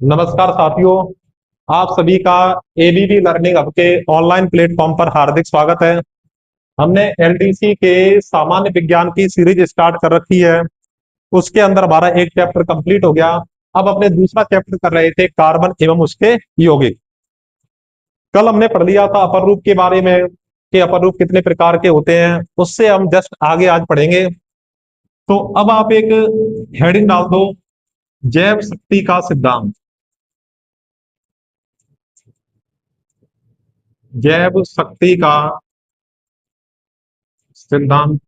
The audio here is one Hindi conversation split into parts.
नमस्कार साथियों। आप सभी का एबीबी लर्निंग हब के ऑनलाइन प्लेटफॉर्म पर हार्दिक स्वागत है। हमने एलडीसी के सामान्य विज्ञान की सीरीज स्टार्ट कर रखी है। उसके अंदर हमारा एक चैप्टर कंप्लीट हो गया। अब अपने दूसरा चैप्टर कर रहे थे कार्बन एवं उसके यौगिक। कल हमने पढ़ लिया था अपर रूप के बारे में कि अपर रूप कितने प्रकार के होते हैं। उससे हम जस्ट आगे आज पढ़ेंगे। तो अब आप एक हेडिंग डाल दो, जैव शक्ति का सिद्धांत। जैव शक्ति का सिद्धांत।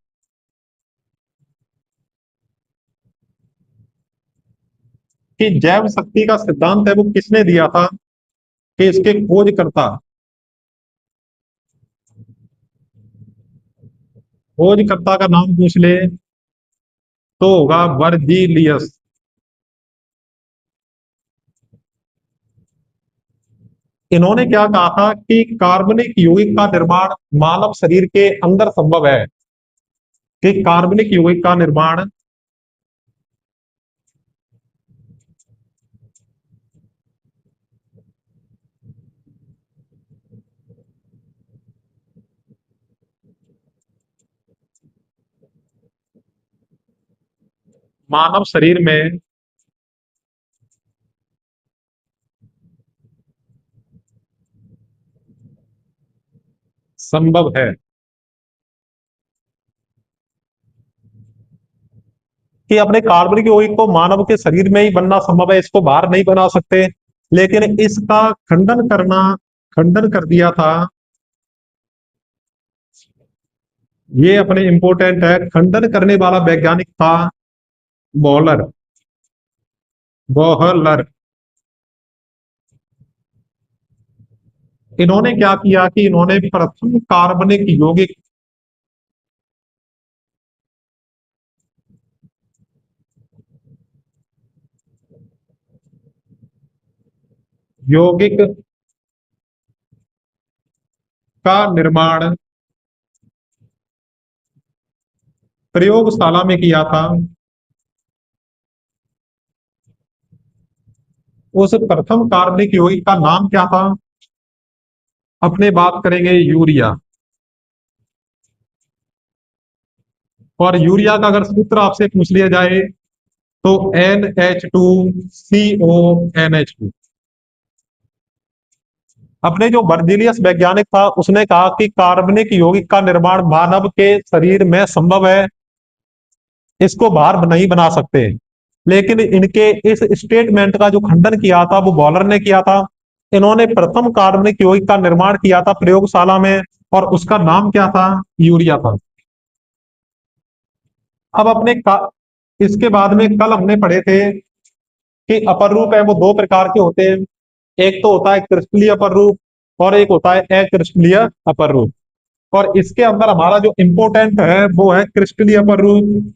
कि जैव शक्ति का सिद्धांत है वो किसने दिया था, कि इसके खोजकर्ता का नाम पूछ ले तो होगा वर्जीलियस। इन्होंने क्या कहा था कि कार्बनिक यौगिक का निर्माण मानव शरीर के अंदर संभव है। कि कार्बनिक यौगिक का निर्माण मानव शरीर में संभव है। कि अपने कार्बनिक यौगिक को मानव के शरीर में ही बनना संभव है, इसको बाहर नहीं बना सकते। लेकिन इसका खंडन कर दिया था। ये अपने इंपोर्टेंट है, खंडन करने वाला वैज्ञानिक था बॉलर। बॉहलर। इन्होंने क्या किया कि इन्होंने प्रथम कार्बनिक यौगिक यौगिक का निर्माण प्रयोगशाला में किया था। उस प्रथम कार्बनिक यौगिक का नाम क्या था? अपने बात करेंगे यूरिया। और यूरिया का अगर सूत्र आपसे पूछ लिया जाए तो NH2CONH2। अपने जो बर्जीलियस वैज्ञानिक था उसने कहा कि कार्बनिक यौगिक का निर्माण मानव के शरीर में संभव है, इसको बाहर नहीं बना सकते। लेकिन इनके इस स्टेटमेंट का जो खंडन किया था वो बॉलर ने किया था। इन्होंने प्रथम कार्बनिक यौगिक का निर्माण किया था प्रयोगशाला में, और उसका नाम क्या था? यूरिया था। अब इसके बाद में कल हमने पढ़े थे कि अपर रूप है वो दो प्रकार के होते हैं। एक तो होता है क्रिस्टलीय अपर रूप, और एक होता है अक्रिस्टलीय अपर रूप। और इसके अंदर हमारा जो इंपोर्टेंट है वो है क्रिस्टलीय अपर रूप।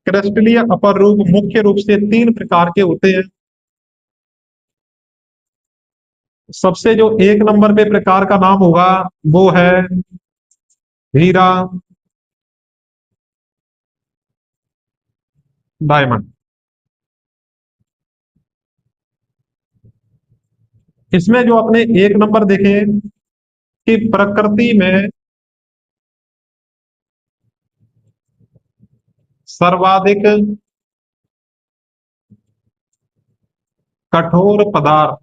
क्रिस्टलीय अपर रूप मुख्य रूप से तीन प्रकार के होते हैं। सबसे जो एक नंबर पे प्रकार का नाम होगा वो है हीरा डायमंड। इसमें जो अपने एक नंबर देखें कि प्रकृति में सर्वाधिक कठोर पदार्थ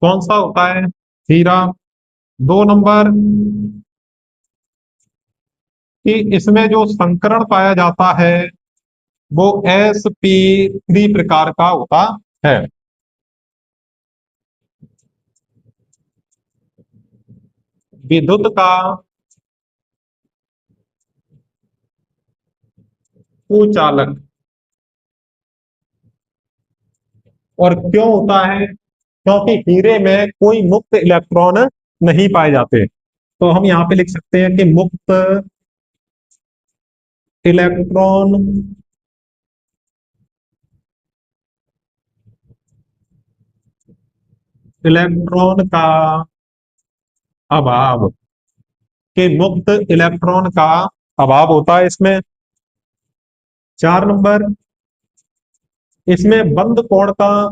कौन सा होता है? हीरा। दो नंबर कि इसमें जो संकरण पाया जाता है वो sp3 प्रकार का होता है। विद्युत का कुचालक। और क्यों होता है? क्योंकि हीरे में कोई मुक्त इलेक्ट्रॉन नहीं पाए जाते। तो हम यहाँ पे लिख सकते हैं कि मुक्त इलेक्ट्रॉन इलेक्ट्रॉन का अभाव, के मुक्त इलेक्ट्रॉन का अभाव होता है इसमें। 4 नंबर, इसमें बंद कोण का,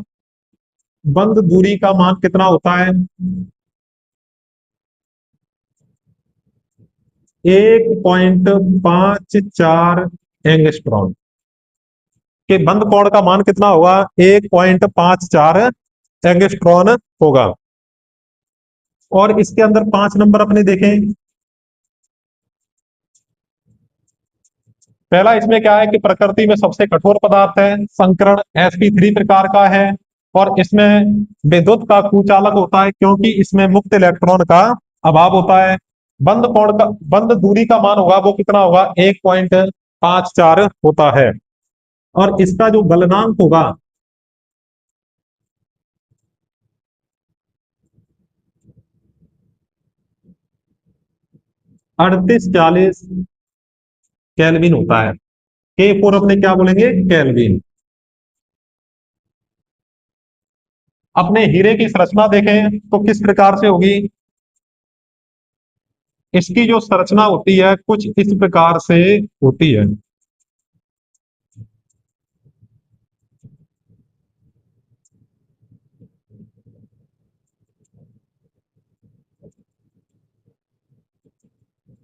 बंद दूरी का मान कितना होता है? 1.54 एंगस्ट्रॉम। के बंद कोण का मान कितना होगा? 1.54 एंगस्ट्रॉन होगा। और इसके अंदर 5 नंबर अपने देखें। पहला इसमें क्या है कि प्रकृति में सबसे कठोर पदार्थ है, संकरण sp3 प्रकार का है, और इसमें विद्युत का कुचालक होता है क्योंकि इसमें मुक्त इलेक्ट्रॉन का अभाव होता है। बंद कोण का, बंद दूरी का मान होगा वो कितना होगा? 1.54 होता है। और इसका जो गलनांक होगा, 3840 केल्विन होता है। के फोर अपने क्या बोलेंगे? केल्विन। अपने हीरे की संरचना देखें तो किस प्रकार से होगी? इसकी जो संरचना होती है कुछ इस प्रकार से होती है।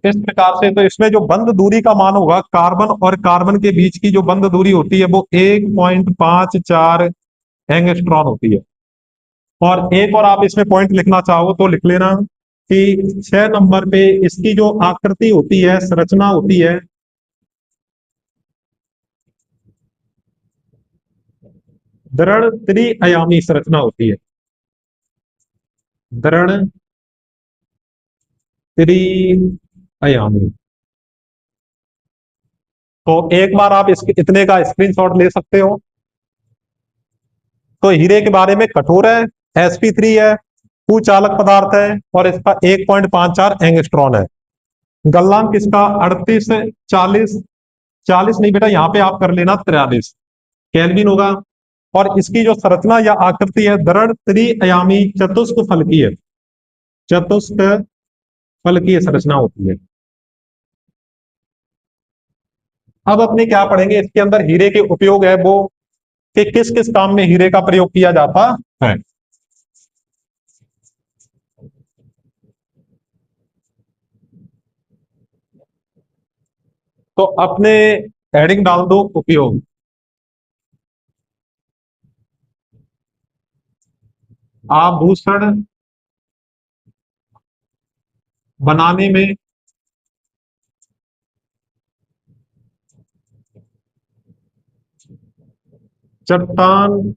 इस प्रकार से, तो इसमें जो बंद दूरी का मान होगा, कार्बन और कार्बन के बीच की जो बंद दूरी होती है वो 1.54 एंगस्ट्रॉन होती है। और एक और आप इसमें पॉइंट लिखना चाहो तो लिख लेना कि 6 नंबर पे इसकी जो आकृति होती है, संरचना होती है, दृढ़ त्रिआयामी संरचना होती है। दृढ़ त्रिआयामी। तो एक बार आप इसके इतने का स्क्रीनशॉट ले सकते हो। तो हीरे के बारे में कठोर है, sp3 है, कुचालक पदार्थ है, और इसका 1.54 एंगस्ट्रॉन है। गलनांक किसका? 38, 40, 40 नहीं बेटा, यहां पे आप कर लेना 43 केल्विन होगा। और इसकी जो संरचना या आकृति है, दृढ़ त्रिआयामी चतुष्क फलकीय, चतुष्क फलकीय संरचना होती है। अब अपने क्या पढ़ेंगे, इसके अंदर हीरे के उपयोग है वो, कि किस किस काम में हीरे का प्रयोग किया जाता है। तो अपने हेडिंग डाल दो उपयोग। आभूषण बनाने में, चट्टान,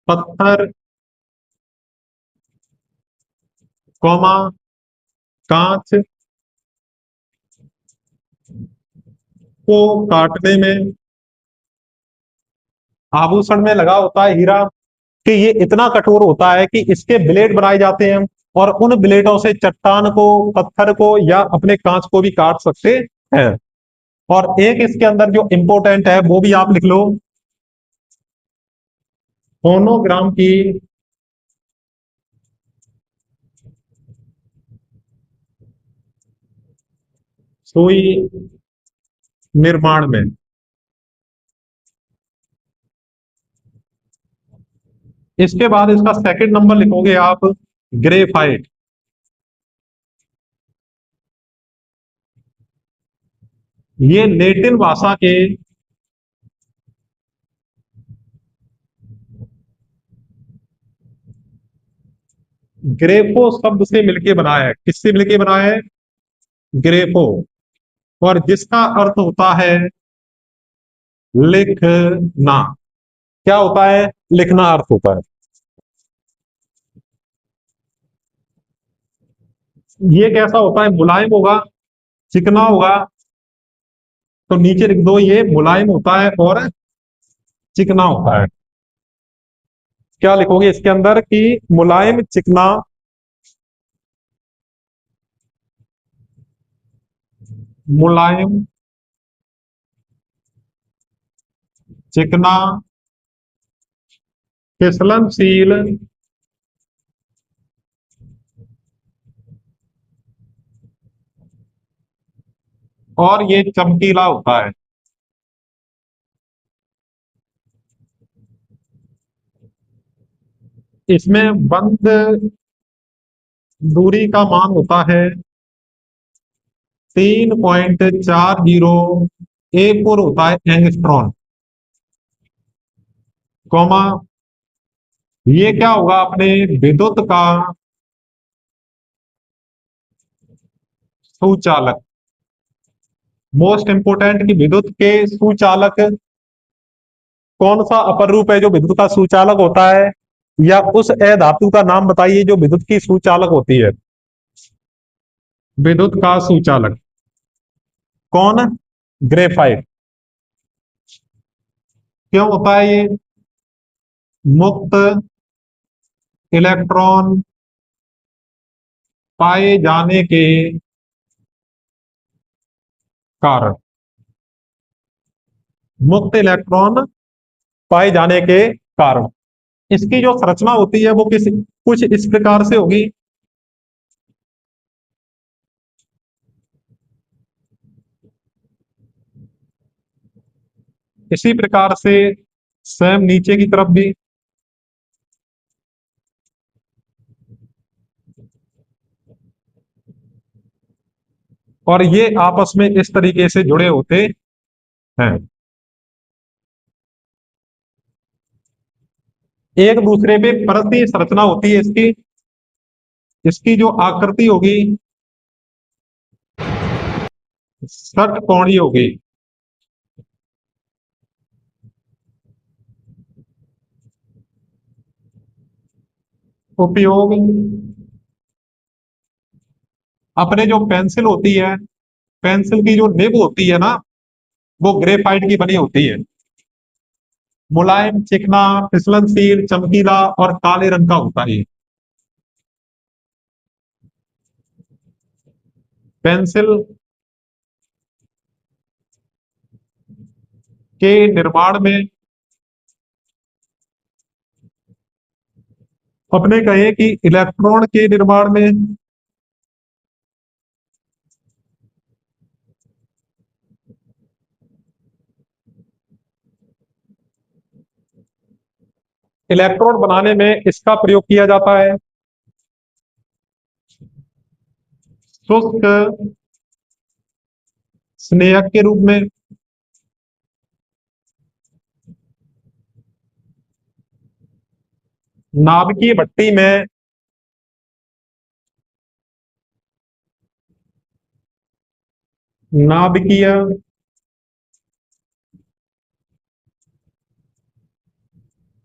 पत्थर, कौमा, कांच को काटने में, आभूषण में लगा होता है हीरा, कि ये इतना कठोर होता है कि इसके ब्लेड बनाए जाते हैं, और उन ब्लेडों से चट्टान को, पत्थर को, या अपने कांच को भी काट सकते हैं। और एक इसके अंदर जो इंपॉर्टेंट है वो भी आप लिख लो, फोनोग्राम की सुई निर्माण में। इसके बाद इसका सेकंड नंबर लिखोगे आप, ग्रेफाइट। ये लेटिन भाषा के, ग्रेफो शब्द से मिलके बना है। किससे मिलके बना है? ग्रेफो। और जिसका अर्थ होता है लिखना। क्या होता है? लिखना अर्थ होता है। ये कैसा होता है? मुलायम होगा, चिकना होगा। तो नीचे लिख दो, ये मुलायम होता है और चिकना होता है। क्या लिखोगे इसके अंदर? कि मुलायम, चिकना, मुलायम, चिकना, फिसलनशील और ये चमकीला होता है। इसमें बंद दूरी का मान होता है 3.40, एक और होता है एंगस्ट्रॉन, कॉमा, ये क्या होगा अपने विद्युत का सुचालक। मोस्ट इंपोर्टेंट की विद्युत के सुचालक कौन सा अपर रूप है जो विद्युत का सुचालक होता है, या उस अधातु का नाम बताइए जो विद्युत की सुचालक होती है। विद्युत का सुचालक कौन? ग्रेफाइट। क्यों होता है ये? मुक्त इलेक्ट्रॉन पाए जाने के कारण, मुक्त इलेक्ट्रॉन पाए जाने के कारण। इसकी जो संरचना होती है वो कुछ इस प्रकार से होगी। इसी प्रकार से सेम नीचे की तरफ भी। और ये आपस में इस तरीके से जुड़े होते हैं, एक दूसरे पे परस्पर संरचना होती है इसकी। इसकी जो आकृति होगी षटकोणीय होगी। उपयोग अपने जो पेंसिल होती है, पेंसिल की जो निब होती है ना, वो ग्रेफाइट की बनी होती है। मुलायम, चिकना, फिसलनशील, चमकीला और काले रंग का होता है। पेंसिल के निर्माण में अपने कहे कि इलेक्ट्रॉन के निर्माण में इलेक्ट्रोड बनाने में इसका प्रयोग किया जाता है। शुष्क स्नेहक के रूप में, नाभिकीय भट्टी में नाभिकीय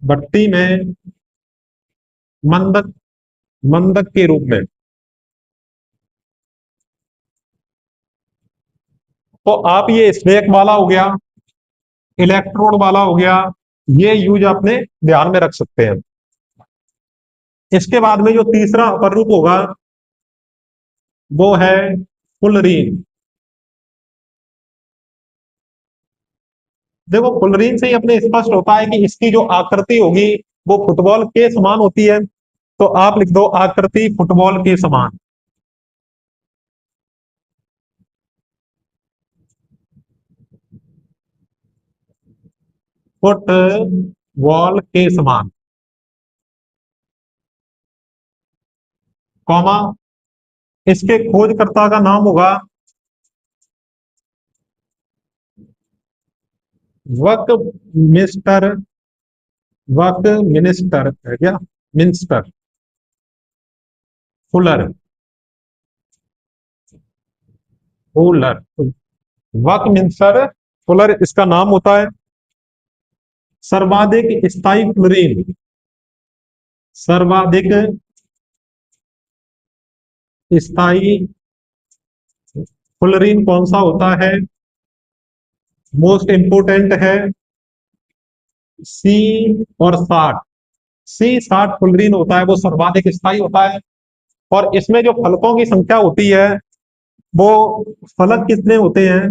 भट्टी में मंदक मंदक के रूप में। तो आप ये स्नेक वाला हो गया, इलेक्ट्रोड वाला हो गया, ये यूज अपने ध्यान में रख सकते हैं। इसके बाद में जो तीसरा अपर रूप होगा वो है फुलरीन। देखो फुलरीन से ही अपने स्पष्ट होता है कि इसकी जो आकृति होगी वो फुटबॉल के समान होती है। तो आप लिख दो आकृति फुटबॉल के समान। फुटबॉल के समान, कॉमा, इसके खोजकर्ता का नाम होगा वक मिस्टर वक मिनिस्टर है क्या, मिनिस्टर फुलर। फुलर, वक मिनिस्टर फुलर इसका नाम होता है। सर्वाधिक स्थायी फ्लोरीन, सर्वाधिक स्थायी फ्लोरीन कौन सा होता है? मोस्ट इंपोर्टेंट है सी और 60। C60 फ्लोरीन होता है, वो सर्वाधिक स्थायी होता है। और इसमें जो फलकों की संख्या होती है वो, फलक कितने होते हैं?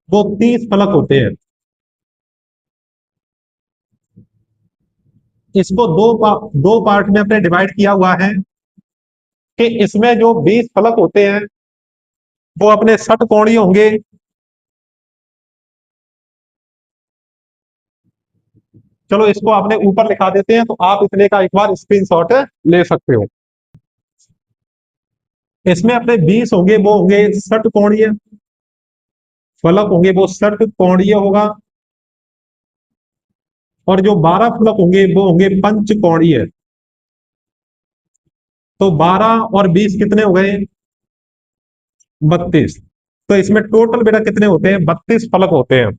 वो 30 फलक होते हैं। इसको दो पार्ट में अपने डिवाइड किया हुआ है कि इसमें जो 20 फलक होते हैं वो अपने षटकोणीय होंगे, चलो इसको आपने ऊपर लिखा देते हैं तो आप इतने का एक बार स्क्रीनशॉट ले सकते हो। इसमें अपने 20 होंगे वो होंगे षटकोणीय फलक होंगे, वो षटकोणीय होगा, और जो 12 फलक होंगे वो होंगे पंचकोणीय। तो 12 और 20 कितने हो गए? 32। तो इसमें टोटल बेटा कितने होते हैं? 32 फलक होते हैं।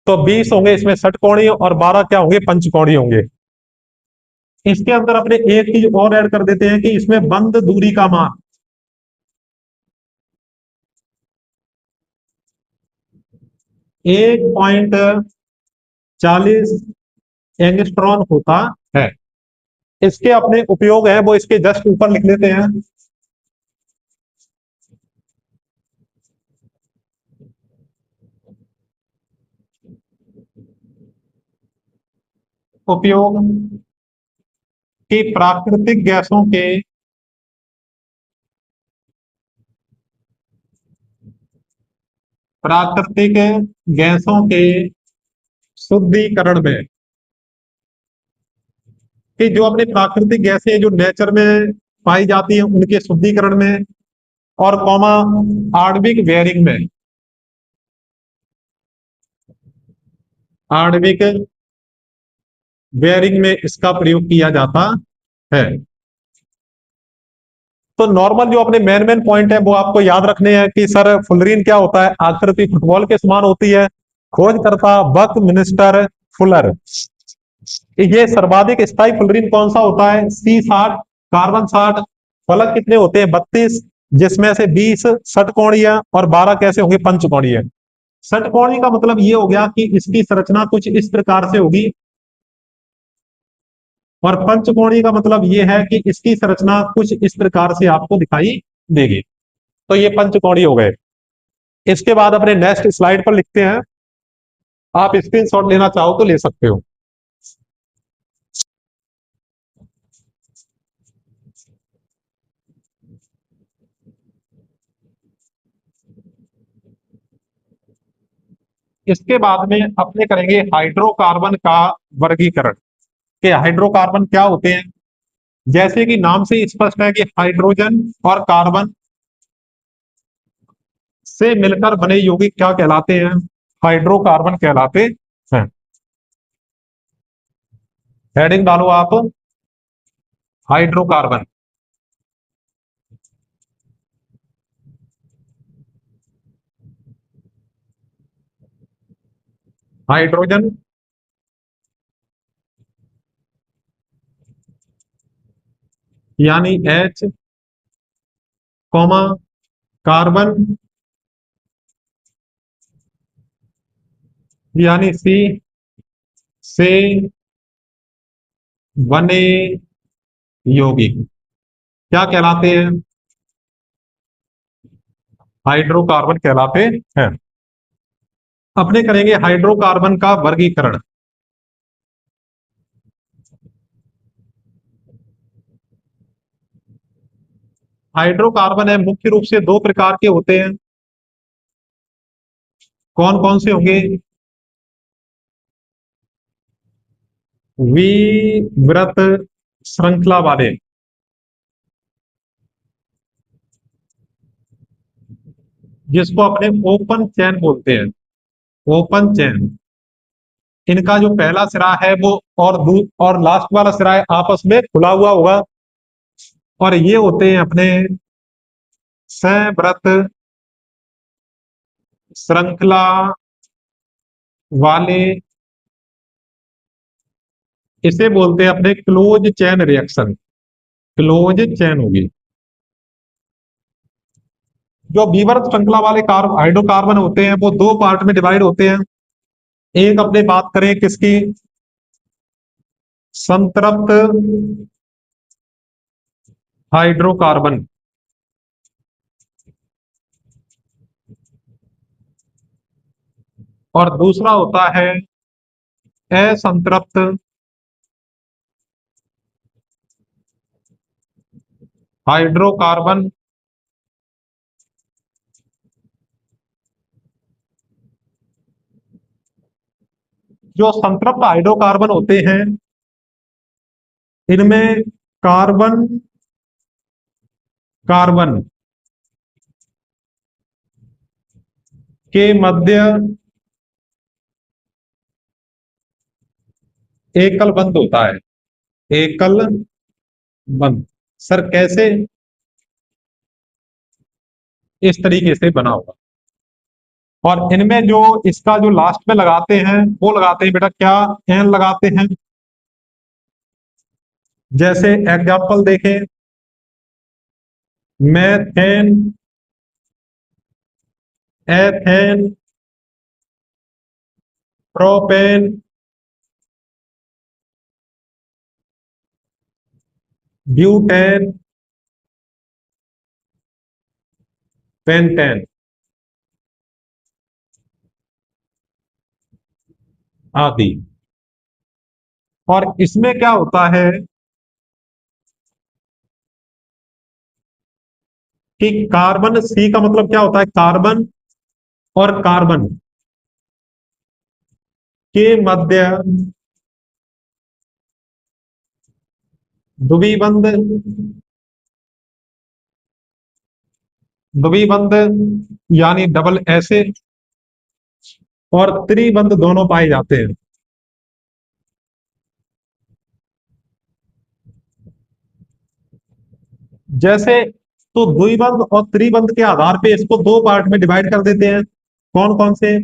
तो 20 होंगे इसमें षटकोणीय और 12 क्या होंगे? पंचकोणीय होंगे। इसके अंदर अपने एक चीज और ऐड कर देते हैं कि इसमें बंद दूरी का मान 1.40 एंगस्ट्रॉन होता है। इसके अपने उपयोग है वो इसके जस्ट ऊपर लिख लेते हैं। उपयोग कि प्राकृतिक गैसों के शुद्धिकरण में, कि जो अपने प्राकृतिक गैसें जो नेचर में पाई जाती हैं उनके शुद्धिकरण में, और कॉमा आणविक बेयरिंग में, आणविक बेयरिंग में इसका प्रयोग किया जाता है। तो नॉर्मल जो अपने मेन मेन पॉइंट है वो आपको याद रखने हैं कि सर फुलरीन क्या होता है? आकृति फुटबॉल के समान होती है। खोजकर्ता बक मिनिस्टर फुलर। ये सर्वाधिक स्थायी फुलरीन कौन सा होता है? C60, carbon 60। फलक कितने होते हैं? 32, जिसमें से 20 षटकोणीय और 12 कैसे होंगे? पंचकोणीय। षटकोणीय का मतलब ये हो गया कि इसकी संरचना कुछ इस प्रकार से होगी, और पंचकोणीय का मतलब ये है कि इसकी संरचना कुछ इस प्रकार से आपको दिखाई देगी। तो ये पंचकोणीय हो गए। इसके बाद अपने नेक्स्ट स्लाइड पर लिखते हैं। आप स्क्रीनशॉट लेना चाहो तो ले सकते हो। इसके बाद में अपने करेंगे हाइड्रोकार्बन का वर्गीकरण, कि हाइड्रोकार्बन क्या होते हैं। जैसे कि नाम से स्पष्ट है कि हाइड्रोजन और कार्बन से मिलकर बने यौगिक क्या कहलाते हैं? हाइड्रोकार्बन कहलाते हैं। हेडिंग डालो आप, हाइड्रोकार्बन। हाइड्रोजन यानी H, कॉमा कार्बन यानी C से बने यौगिक क्या कहलाते हैं? हाइड्रोकार्बन कहलाते हैं। अपने करेंगे हाइड्रोकार्बन का वर्गीकरण। हाइड्रोकार्बन है मुख्य रूप से दो प्रकार के होते हैं। कौन कौन से होंगे? विवृत श्रृंखला वाले, जिसको अपने ओपन चैन बोलते हैं। ओपन चैन, इनका जो पहला सिरा है वो और लास्ट वाला सिरा है आपस में खुला हुआ होगा, और ये होते हैं अपने सव्रत श्रृंखला वाले। इसे बोलते हैं अपने क्लोज चैन रिएक्शन। क्लोज चैन होगी। जो विवर्त श्रृंखला वाले हाइड्रोकार्बन होते हैं वो दो पार्ट में डिवाइड होते हैं। एक अपने बात करें किसकी? संतृप्त हाइड्रोकार्बन, और दूसरा होता है असंतृप्त हाइड्रोकार्बन जो संतृप्त हाइड्रोकार्बन होते हैं इनमें कार्बन कार्बन के मध्य एकल बंध होता है। एकल बंध सर कैसे? इस तरीके से बना होगा। और इनमें जो इसका जो लास्ट में लगाते हैं वो लगाते हैं बेटा क्या? एन लगाते हैं। जैसे एग्जाम्पल देखें, methane, ethane, propane, butane, pentane आदि। और इसमें क्या होता है कि कार्बन सी का मतलब क्या होता है? कार्बन और कार्बन के मध्य द्विबंध, द्विबंध यानी डबल ऐसे और त्रिबंध दोनों पाए जाते हैं। जैसे तो द्विबंध और त्रिबंध के आधार पे इसको दो पार्ट में डिवाइड कर देते हैं। कौन कौन से?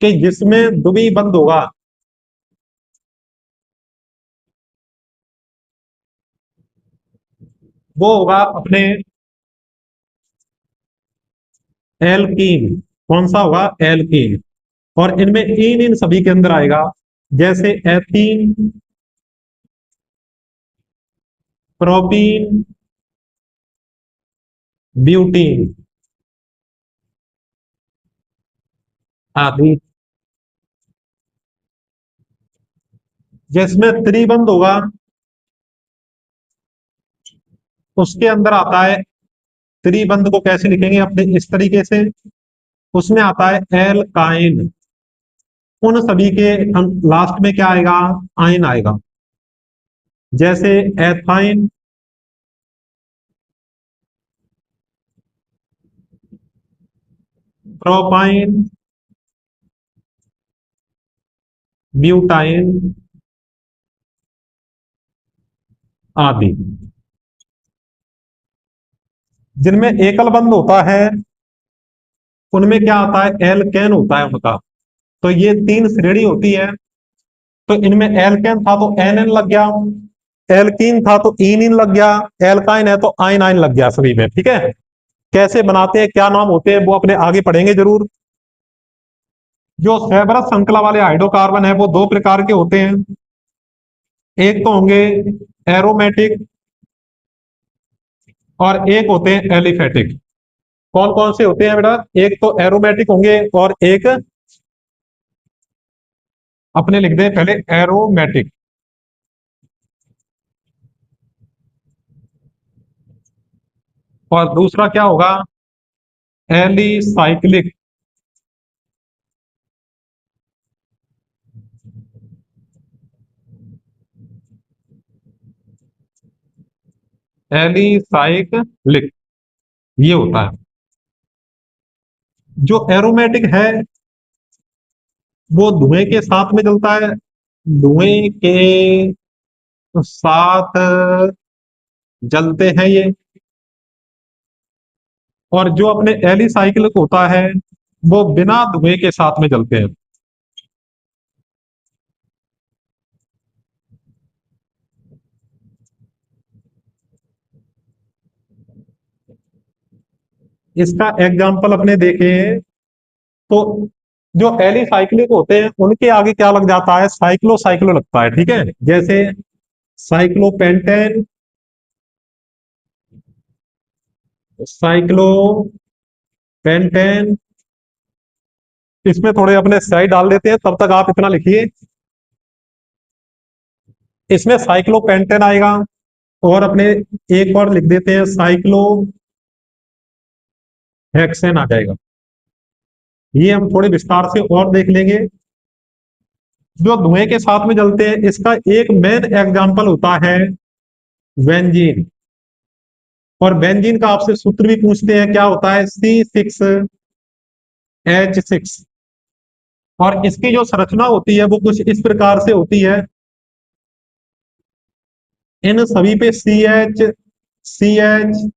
कि जिसमें द्विबंध होगा वो होगा अपने एल्कीन। कौन सा होगा? एल्कीन। और इनमें इन सभी के अंदर आएगा, जैसे एथीन, प्रोपीन, ब्यूटीन आदि। जिसमें त्रिबंध होगा उसके अंदर आता है, त्रिबंध को कैसे लिखेंगे अपने इस तरीके से, उसमें आता है एल्काइन। उन सभी के लास्ट में क्या आएगा? आइन आएगा। जैसे एथाइन, प्रोपाइन, ब्यूटाइन आदि। जिनमें एकल बंध होता है उनमें क्या आता है? एल्केन होता है उनका। तो ये तीन श्रेणी होती है। तो इनमें एल्केन था तो एन एन लग गया, एल्कीन था तो इन इन लग गया, एल्काइन है तो आइन आइन लग गया सभी में। ठीक है? कैसे बनाते हैं, क्या नाम होते हैं, वो अपने आगे पढ़ेंगे जरूर। जो सेबरस श्रृंखला वाले हाइड्रोकार्बन है वो दो प्रकार के होते हैं। एक तो होंगे एरोमेटिक और एक होते हैं एलिफेटिक। कौन कौन से होते हैं बेटा? एक तो एरोमेटिक होंगे और एक अपने लिख दें पहले एरोमेटिक। और दूसरा क्या होगा? एलिसाइक्लिक। एलिसाइक्लिक ये होता है। जो एरोमेटिक है वो धुएं के साथ में जलता है, धुएं के साथ जलते हैं ये। और जो अपने एलिसाइक्लिक होता है वो बिना धुएं के साथ में जलते हैं। इसका एग्जाम्पल अपने देखे तो जो एलिसाइक्लिक होते हैं उनके आगे क्या लग जाता है? साइक्लो साइक्लो लगता है। ठीक है? जैसे साइक्लोपेंटेन, साइक्लोपेंटेन। इसमें थोड़े अपने स्लाइड डाल देते हैं, तब तक आप इतना लिखिए। इसमें साइक्लोपेंटेन आएगा और अपने एक और लिख देते हैं, साइक्लो हेक्सेन आ जाएगा। ये हम थोड़े विस्तार से और देख लेंगे। जो धुएं के साथ में जलते हैं, इसका एक मेन एग्जांपल होता है बेंजीन। और बेंजीन का आपसे सूत्र भी पूछते हैं, क्या होता है, C6H6। और इसकी जो संरचना होती है वो कुछ इस प्रकार से होती है। इन सभी पे CH CH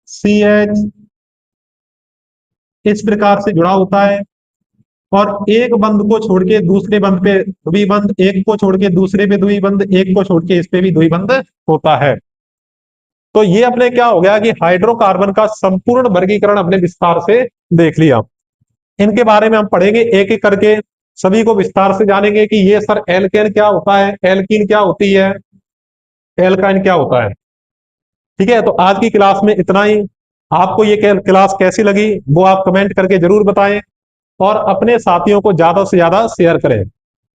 CH इस प्रकार से जुड़ा होता है। और एक बंद को छोड़ के दूसरे बंद पे द्विबंध, एक को छोड़ के दूसरे पे द्विबंध, एक को छोड़ के इस पे भी द्विबंध होता है। तो ये अपने क्या हो गया कि हाइड्रोकार्बन का संपूर्ण वर्गीकरण अपने विस्तार से देख लिया। इनके बारे में हम पढ़ेंगे एक एक करके, सभी को विस्तार से जानेंगे कि ये सर एल्केन क्या होता है, एल्कीन क्या होती है, एल्काइन क्या होता है। ठीक है, तो आज की क्लास में इतना ही। आपको ये क्लास कैसी लगी वो आप कमेंट करके जरूर बताएं, और अपने साथियों को ज्यादा से ज्यादा शेयर करें,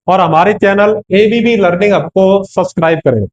और हमारे चैनल एबीबी लर्निंग हब को सब्सक्राइब करें।